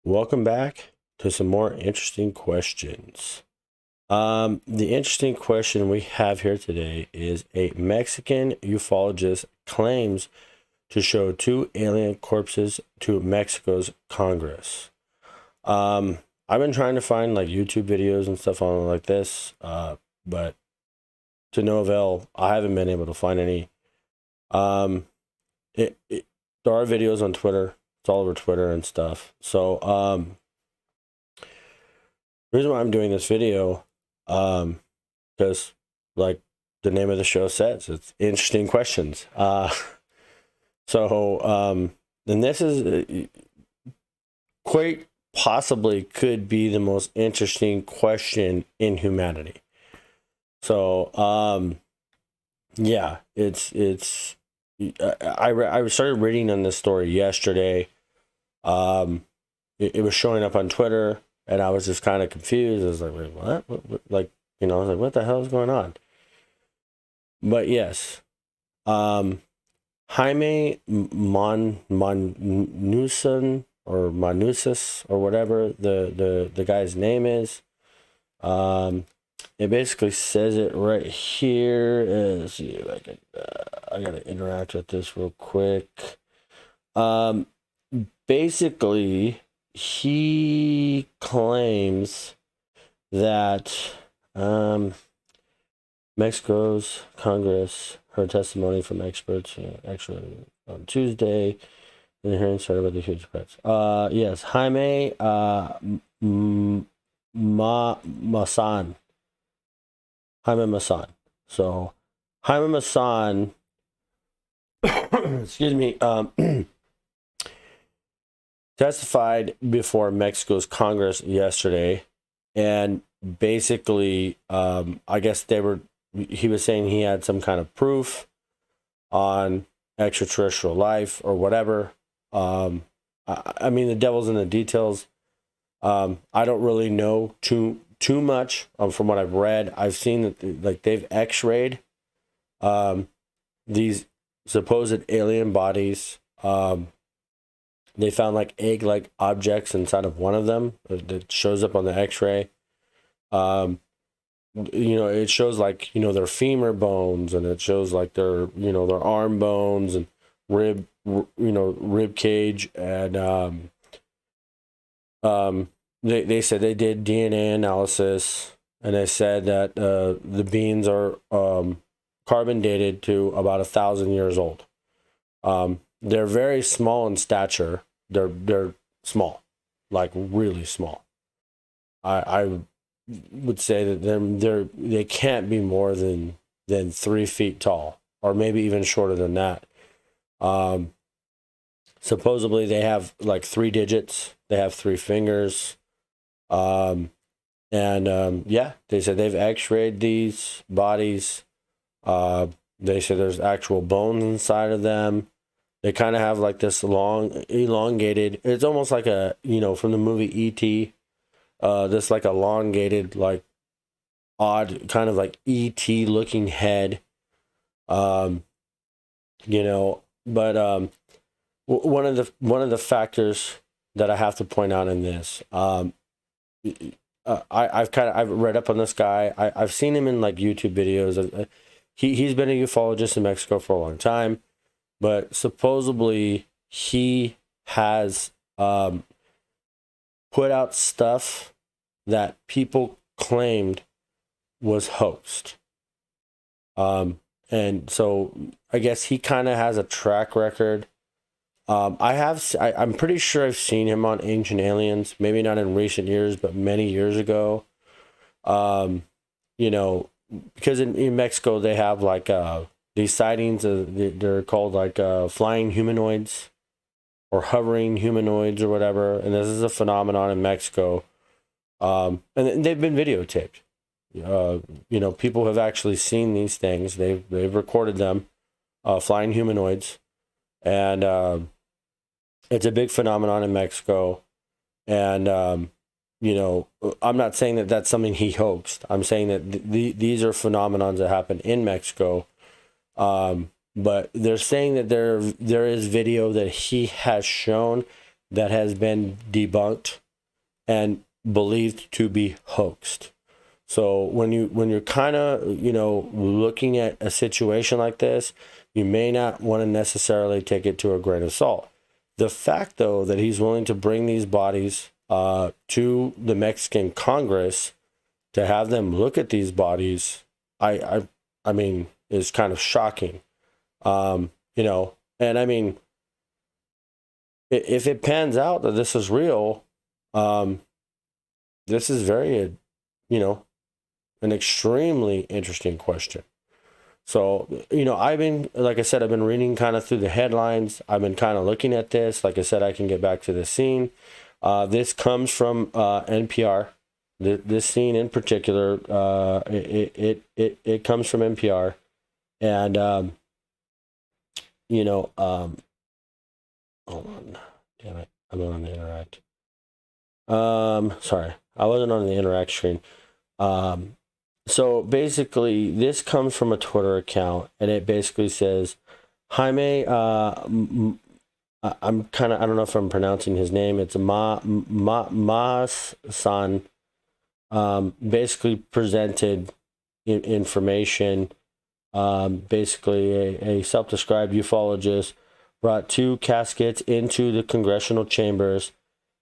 Welcome back to some more interesting questions. The interesting question we have here today is a Mexican ufologist claims to show two alien corpses to Mexico's Congress. I've been trying to find like YouTube videos and stuff on like this, but to no avail. I haven't been able to find any. Um, there are videos on Twitter. It's all over Twitter and stuff. So, the reason why I'm doing this video, because like the name of the show says, it's interesting questions. And this is quite possibly could be the most interesting question in humanity. So, yeah, I started reading on this story yesterday. It was showing up on Twitter, and I was just kind of confused. I was like, wait, what? Like, I was like, what the hell is going on? But yes, Jaime Manuson or Manusis or whatever the guy's name is. It basically says it right here. Let's see if I gotta interact with this real quick. Basically, he claims that Mexico's Congress heard testimony from experts actually on Tuesday, and the hearing started with a huge press. Yes, Jaime Masan. Jaime Masan. So, Jaime Masan, excuse me, testified before Mexico's Congress yesterday, and basically, I guess he was saying he had some kind of proof on extraterrestrial life or whatever. I mean, the devil's in the details. I don't really know too much from what I've read. I've seen that like they've X-rayed these supposed alien bodies. They found like egg-like objects inside of one of them that shows up on the X-ray. It shows like their femur bones, and it shows like their their arm bones and rib cage, and they said they did DNA analysis, and they said that the beings are carbon dated to about 1,000 years old. They're very small in stature. They're small, like really small. I would say that they can't be more than 3 feet tall, or maybe even shorter than that. Supposedly they have like 3 digits. They have 3 fingers. Yeah, they said they've X-rayed these bodies. They said there's actual bones inside of them. They kind of have like this long, elongated. It's almost like from the movie E.T. This like elongated, like odd kind of like E.T. looking head. But one of the factors that I have to point out in this, I've read up on this guy. I've seen him in like YouTube videos. He's been a ufologist in Mexico for a long time, but supposedly he has put out stuff that people claimed was hoaxed. And so I guess he kind of has a track record. I'm pretty sure I've seen him on Ancient Aliens, maybe not in recent years, but many years ago. Because in Mexico they have like these sightings. They're called like flying humanoids or hovering humanoids or whatever, and this is a phenomenon in Mexico. And they've been videotaped. People have actually seen these things. They've recorded them, flying humanoids, and it's a big phenomenon in Mexico. And I'm not saying that that's something he hoaxed. I'm saying that these are phenomenons that happen in Mexico. But they're saying that there is video that he has shown that has been debunked and believed to be hoaxed. So when you're kind of, looking at a situation like this, you may not want to necessarily take it to a grain of salt. The fact, though, that he's willing to bring these bodies to the Mexican Congress to have them look at these bodies, I mean, is kind of shocking. And I mean, if it pans out that this is real, this is very, an extremely interesting question. So, like I said, I've been reading kind of through the headlines. I've been kind of looking at this. Like I said, I can get back to the scene. This comes from NPR. This scene in particular, it comes from NPR. And, hold on. Damn it. I'm not on the Interact. Sorry. I wasn't on the Interact screen. So basically, this comes from a Twitter account, and it basically says, Jaime, I'm kind of, I don't know if I'm pronouncing his name. It's Mas-san, basically presented information. Basically, a self-described ufologist brought 2 caskets into the congressional chambers.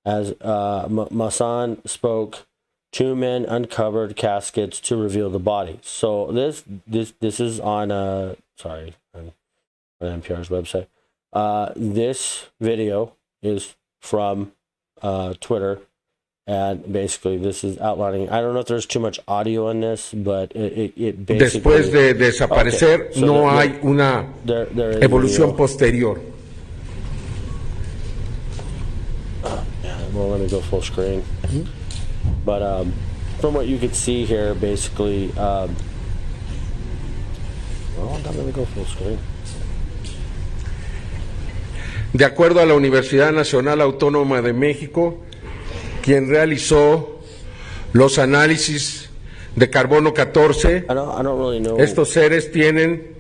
As Masan spoke, 2 men uncovered caskets to reveal the bodies. So this is on on NPR's website. This video is from Twitter, and basically this is outlining. I don't know if there's too much audio in this, but it basically. Después de desaparecer, okay, so no hay una evolución posterior. Well, let me go full screen. Mm-hmm. But from what you could see here, basically, well, let me go full screen. De acuerdo a la Universidad Nacional Autónoma de México, quien realizó los análisis de carbono 14, I don't really know. Estos seres tienen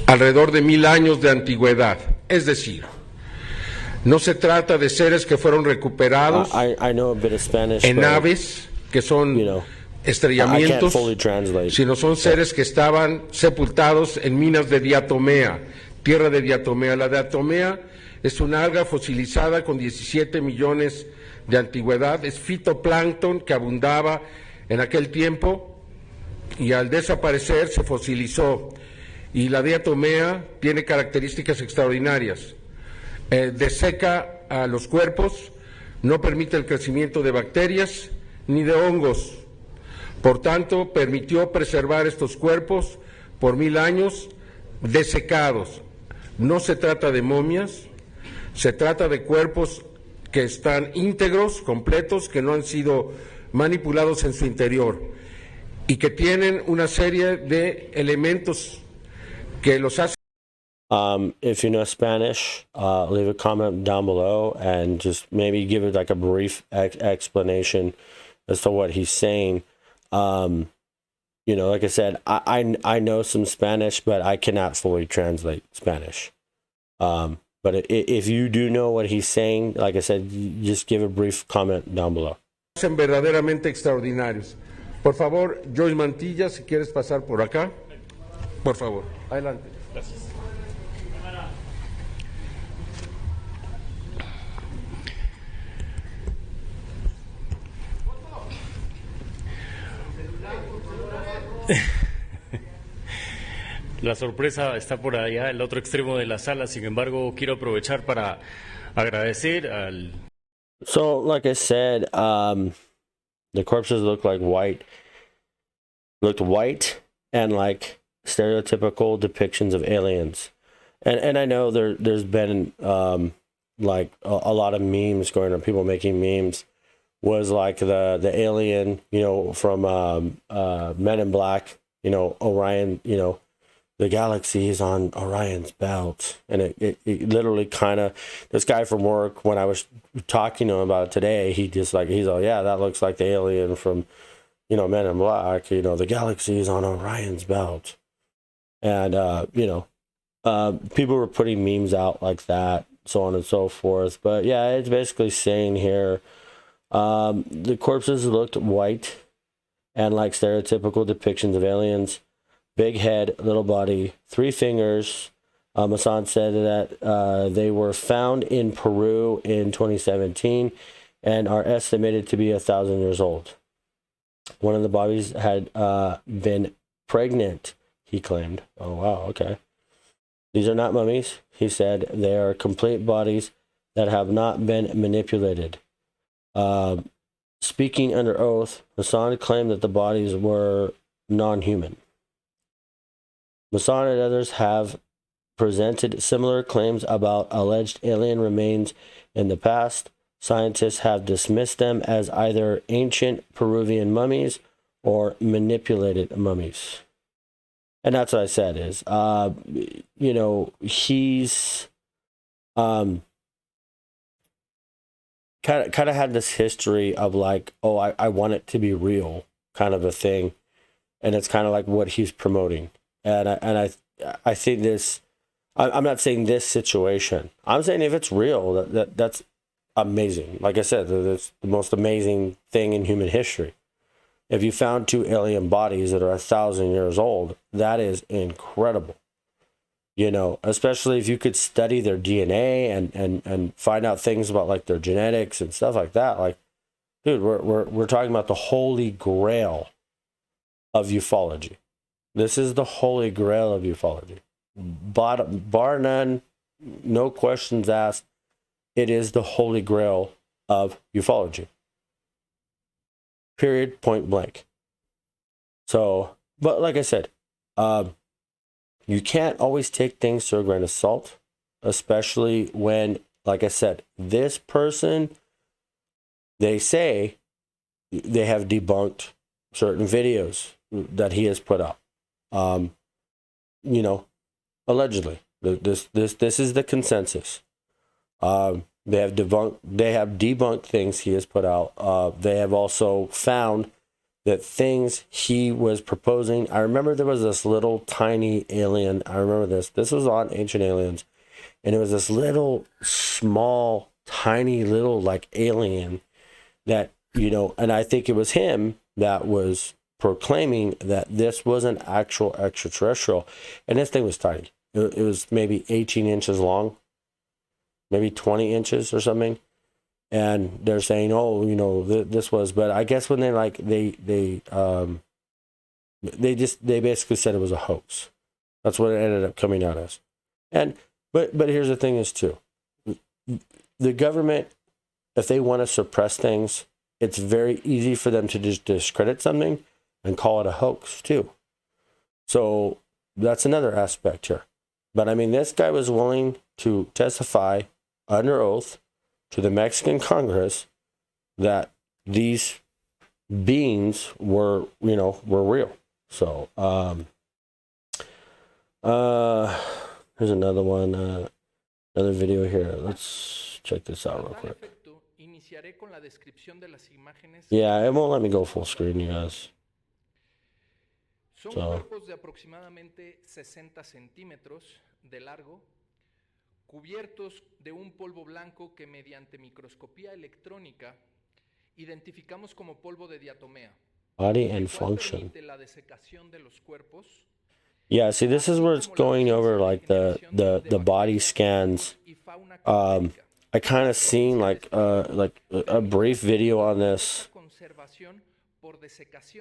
alrededor de 1000 años de antigüedad. Es decir, no se trata de seres que fueron recuperados I know a bit of Spanish, en naves que son estrellamientos, sino son seres que estaban sepultados en minas de diatomea, tierra de diatomea. La diatomea es una alga fosilizada con 17 millones de antigüedad, es fitoplancton que abundaba en aquel tiempo y al desaparecer se fosilizó. Y la diatomea tiene características extraordinarias. Deseca a los cuerpos, no permite el crecimiento de bacterias ni de hongos. Por tanto, permitió preservar estos cuerpos por 1000 años desecados. No se trata de momias, se trata de cuerpos que están íntegros, completos, que no han sido manipulados en su interior y que tienen una serie de elementos que los hacen. If you know Spanish, leave a comment down below and just maybe give it like a brief explanation as to what he's saying. Like I said, I know some Spanish, but I cannot fully translate Spanish. But if you do know what he's saying, like I said, just give a brief comment down below. Son verdaderamente extraordinarios. Por favor, Joyce Mantilla, si quieres pasar por acá. Por favor, adelante. Gracias. La sorpresa está por allá, el otro extremo de la sala. Sin embargo, quiero aprovechar para agradecer al... So, like I said, the corpses looked white and like stereotypical depictions of aliens. And I know there's been like a lot of memes going on, people making memes. Was like the alien, from Men in Black, Orion, the galaxy is on Orion's belt. And it literally kind of, this guy from work, when I was talking to him about it today, he's like, yeah, that looks like the alien from, Men in Black, the galaxy is on Orion's belt. And, people were putting memes out like that. so on and so forth. But yeah, it's basically saying here the corpses looked white and like stereotypical depictions of aliens. Big head, little body, 3 fingers. Hassan said that they were found in Peru in 2017 and are estimated to be 1,000 years old. One of the bodies had been pregnant, he claimed. Oh, wow, okay. These are not mummies, he said. They are complete bodies that have not been manipulated. Speaking under oath, Hassan claimed that the bodies were non-human. Hassan and others have presented similar claims about alleged alien remains in the past. Scientists have dismissed them as either ancient Peruvian mummies or manipulated mummies. And that's what I said is, he's kind of had this history of like, oh, I want it to be real kind of a thing. And it's kind of like what he's promoting. And I think this, I'm not saying this situation. I'm saying if it's real, that's amazing. Like I said, that's the most amazing thing in human history. If you found 2 alien bodies that are 1,000 years old, that is incredible. Especially if you could study their DNA and find out things about like their genetics and stuff like that. Like, dude, we're talking about the holy grail of ufology. This is the holy grail of ufology. Bar none, no questions asked. It is the holy grail of ufology. Period, point blank. So, but like I said, you can't always take things to a grain of salt, especially when, like I said, this person, they say they have debunked certain videos that he has put out. Allegedly, this is the consensus. They have debunked things he has put out. They have also found that things he was proposing. I remember there was this little tiny alien. I remember this. This was on Ancient Aliens, and it was this little, small, tiny little like alien that, and I think it was him that was proclaiming that this was an actual extraterrestrial, and this thing was tiny. It was maybe 18 inches long, maybe 20 inches or something. And they're saying, oh, this was, but I guess when they basically said it was a hoax. That's what it ended up coming out as. And but here's the thing is too, the government, if they want to suppress things, it's very easy for them to just discredit something and call it a hoax too. So that's another aspect here. But I mean, this guy was willing to testify under oath to the Mexican Congress that these beings were real. So, here's another one, another video here. Let's check this out real quick. Yeah, it won't let me go full screen, you guys. Son cuerpos de aproximadamente 60 centímetros de largo, cubiertos de un polvo blanco que mediante microscopía electrónica identificamos como polvo de diatomea. Body and function. Permite la desecación de los cuerpos. Yeah, see, this is where it's going over like the body scans. I kind of seen like a brief video on this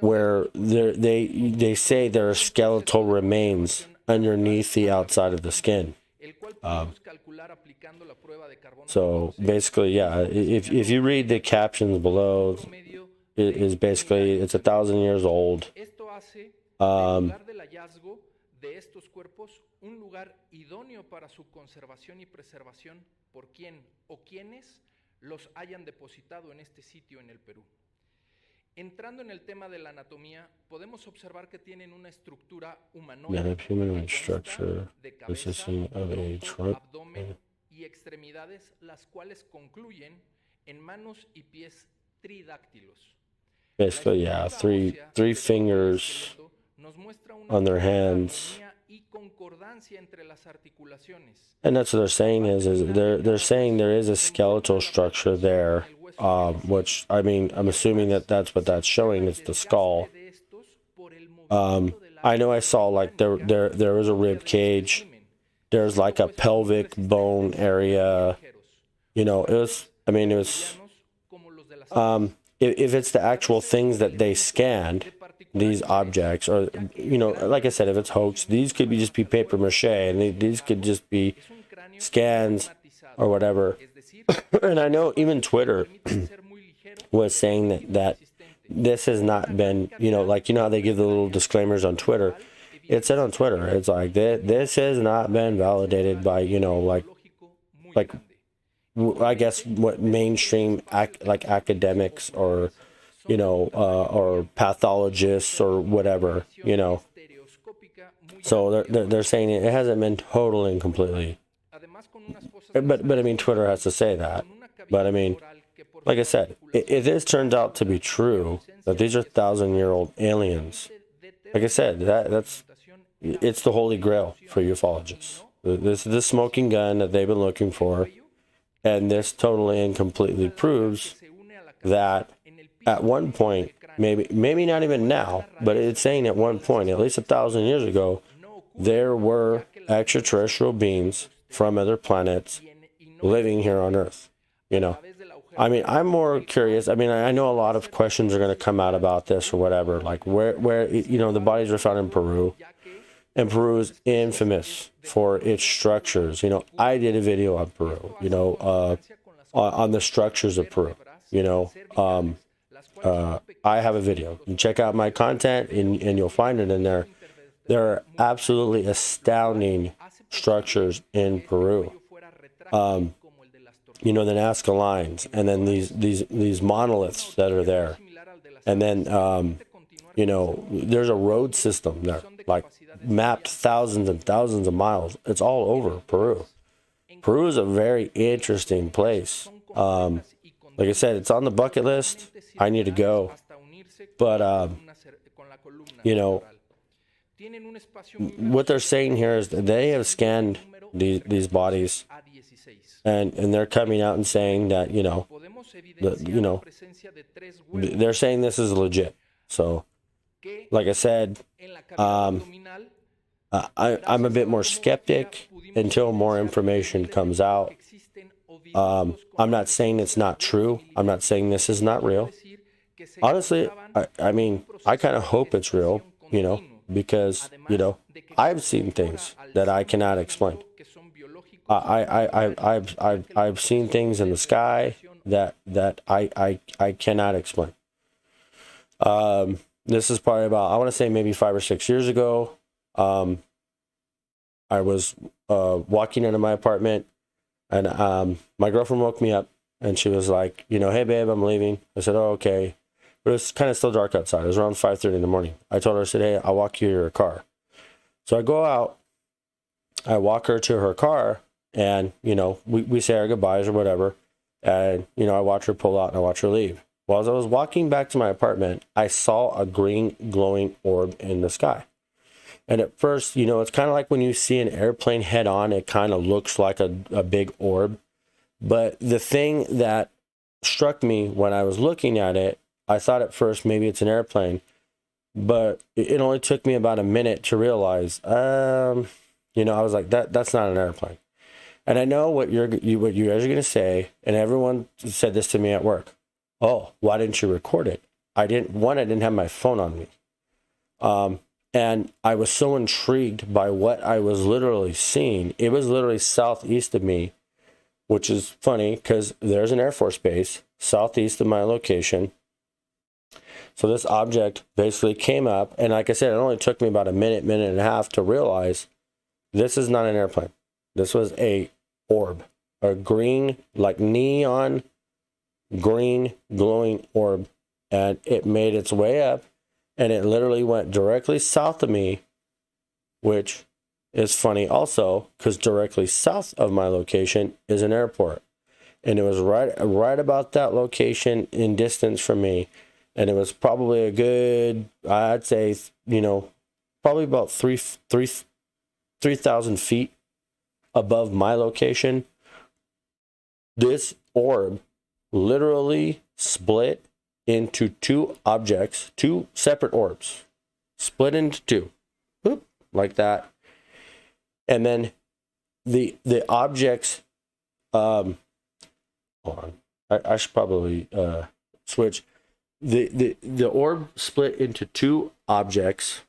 where they say there are skeletal remains underneath the outside of the skin. So basically, yeah, if you read the captions below, it is basically it's 1,000 years old. De estos cuerpos un lugar idóneo para su conservación y preservación por quien o quienes los hayan depositado en este sitio en el Perú. Entrando en el tema de la anatomía, podemos observar que tienen una estructura humanoide de cabeza, tronco, abdomen y extremidades, las cuales concluyen en manos y pies tridáctilos. Basically, yeah, three fingers. on their hands. And that's what they're saying is they're saying there is a skeletal structure there, which, I mean, I'm assuming that that's what that's showing. It's the skull. I know I saw like there was a rib cage. There's like a pelvic bone area. You know, it was. I mean, it was. If it's the actual things that they scanned, these objects, or, you know, like I said, if it's hoax, these could just be paper mache, and these could just be scans or whatever. And I know even Twitter was saying that this has not been, you know, like, you know how they give the little disclaimers on Twitter. It said on Twitter, it's like, this has not been validated by, you know, like I guess what mainstream like academics or, you know, or pathologists or whatever, you know. So they're saying it hasn't been totally and completely. But I mean, Twitter has to say that. But I mean, like I said, if this turns out to be true, that these are 1,000-year-old aliens, like I said, it's the holy grail for ufologists. This is the smoking gun that they've been looking for. And this totally and completely proves that at one point, maybe not even now, but it's saying at one point, at least 1,000 years ago, there were extraterrestrial beings from other planets living here on Earth. You know, I mean, I'm more curious. I mean, I know a lot of questions are going to come out about this or whatever, like where you know, the bodies were found in Peru. And Peru is infamous for its structures. You know, I did a video on Peru, you know, on the structures of Peru. You know, I have a video. You check out my content and you'll find it in there. There are absolutely astounding structures in Peru. You know, the Nazca lines, and then these monoliths that are there. And then, you know, there's a road system there, like mapped thousands and thousands of miles. It's all over Peru. Peru is a very interesting place. Like I said, it's on the bucket list. I need to go. But, you know, what they're saying here is that they have scanned these bodies, and they're coming out and saying that, you know, they're saying this is legit. So, like I said, I'm a bit more skeptic until more information comes out. I'm not saying it's not true. I'm not saying this is not real. Honestly, I mean, I kind of hope it's real, you know, because, you know, I've seen things that I cannot explain. I've seen things in the sky that I cannot explain. This is probably about, I want to say maybe 5 or 6 years ago. I was walking into my apartment, and my girlfriend woke me up, and she was like, you know, hey babe, I'm leaving. I said, oh, okay. But it was kind of still dark outside. It was around 5:30 in the morning. I told her, I said, hey, I'll walk you to your car. So I go out, I walk her to her car, and, you know, we say our goodbyes or whatever. And, you know, I watch her pull out and I watch her leave. Well, as I was walking back to my apartment, I saw a green glowing orb in the sky. And at first, you know, it's kind of like when you see an airplane head on, it kind of looks like a big orb. But the thing that struck me when I was looking at it, I thought at first maybe it's an airplane, but it only took me about a minute to realize, you know, I was like, that's not an airplane. And I know what you guys are going to say, and everyone said this to me at work. Oh, why didn't you record it? I didn't have my phone on me. And I was so intrigued by what I was literally seeing. It was literally southeast of me, which is funny because there's an Air Force base southeast of my location. So this object basically came up, and like I said, it only took me about a minute and a half to realize this is not an airplane. This was a orb, a green, like neon green glowing orb, and it made its way up, and it literally went directly south of me, which is funny also because directly south of my location is an airport, and it was right about that location in distance from me, and it was probably a good, I'd say, you know, probably about 3,000 feet above my location. This orb literally split into two objects, two separate orbs, split into two, boop, like that. And then the objects, hold on, I should probably switch. The orb split into two objects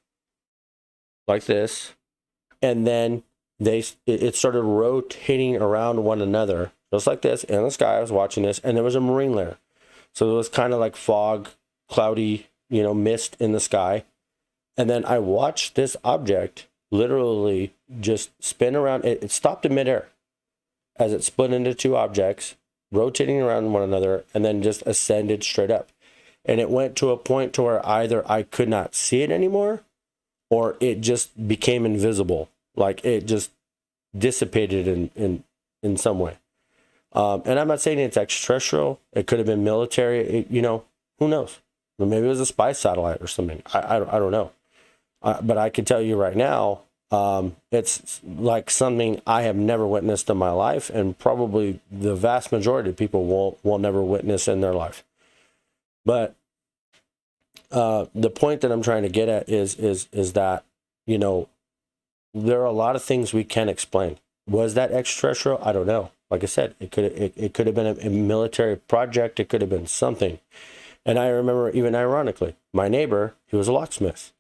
like this, and then it started rotating around one another, just like this. In the sky, I was watching this, and there was a marine layer. So it was kind of like fog, cloudy, mist in the sky. And then I watched this object literally just spin around. It stopped in midair as it split into two objects, rotating around one another, and then just ascended straight up. And it went to a point to where either I could not see it anymore, or it just became invisible. Like it just dissipated in some way. And I'm not saying it's extraterrestrial. It could have been military. Who knows? Maybe it was a spy satellite or something. I don't know. But I can tell you right now, it's like something I have never witnessed in my life, and probably the vast majority of people will never witness in their life. But the point that I'm trying to get at is that, there are a lot of things we can't explain. Was that extraterrestrial? I don't know. Like I said, it could have been a military project. It could have been something. And I remember, even ironically, my neighbor, he was a locksmith,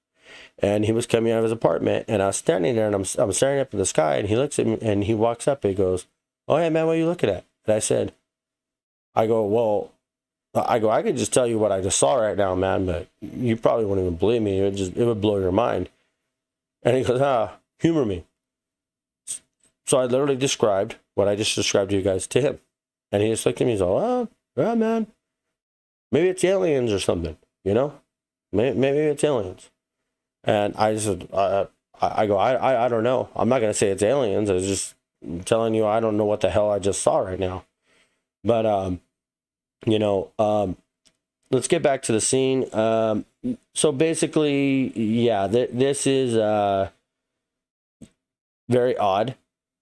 and he was coming out of his apartment, and I was standing there, and I'm staring up at the sky, and he looks at me, and he walks up, and he goes, "Oh, hey, man, what are you looking at?" And I could just tell you what I just saw right now, man, but you probably wouldn't even believe me. It would blow your mind. And he goes, humor me. So I literally described what I just described to you guys to him. And he just looked at me and he's all, "Oh, yeah, man, maybe it's aliens or something, Maybe it's aliens." And I just, I go, I don't know. I'm not going to say it's aliens. I was just telling you, I don't know what the hell I just saw right now. But, let's get back to the scene. So basically, yeah, this is very odd.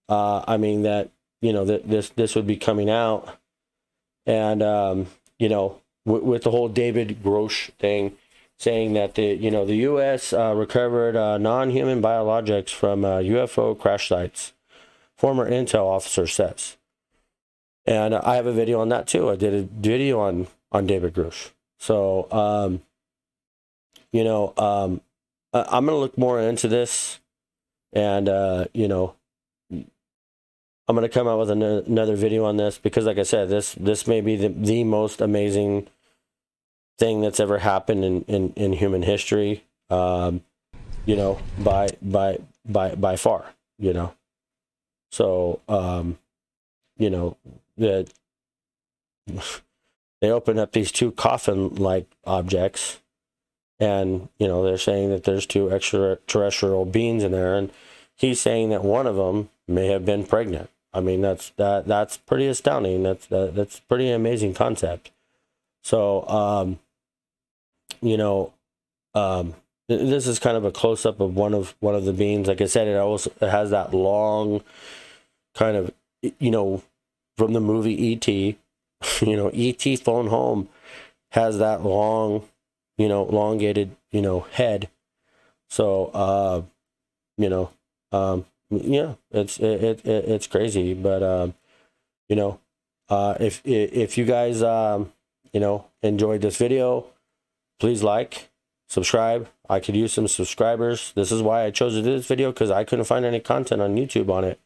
I mean that, that this would be coming out, and with the whole David Grosh thing, saying that the U.S. recovered non-human biologics from UFO crash sites. Former intel officer says, and I have a video on that too. I did a video on David Grosh. So I'm gonna look more into this, and I'm going to come out with another video on this, because like I said, this may be the most amazing thing that's ever happened in human history, by far, So, that they open up these two coffin-like objects, and, they're saying that there's two extraterrestrial beings in there, and he's saying that one of them may have been pregnant. I mean, that's pretty astounding. That's pretty amazing concept. So, this is kind of a close up of one of the beings. Like I said, it has that long kind of, from the movie E.T. E.T. Phone Home has that long, elongated, head. So, yeah, it's crazy, but if you guys enjoyed this video, please subscribe. I could use some subscribers. This is why I chose to do this video, because I couldn't find any content on YouTube on it.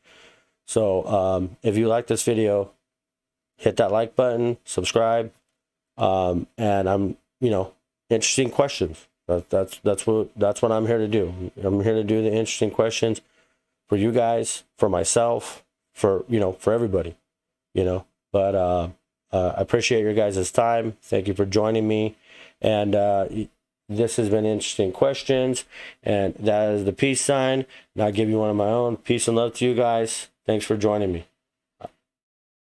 So if you like this video, hit that like button, subscribe, and I'm interesting questions. That's what I'm here to do. I'm here to do the interesting questions for you guys, for myself, for everybody, but I appreciate your guys' time. Thank you for joining me. And this has been Interesting Questions, and that is the peace sign. And I'll give you one of my own. Peace and love to you guys. Thanks for joining me.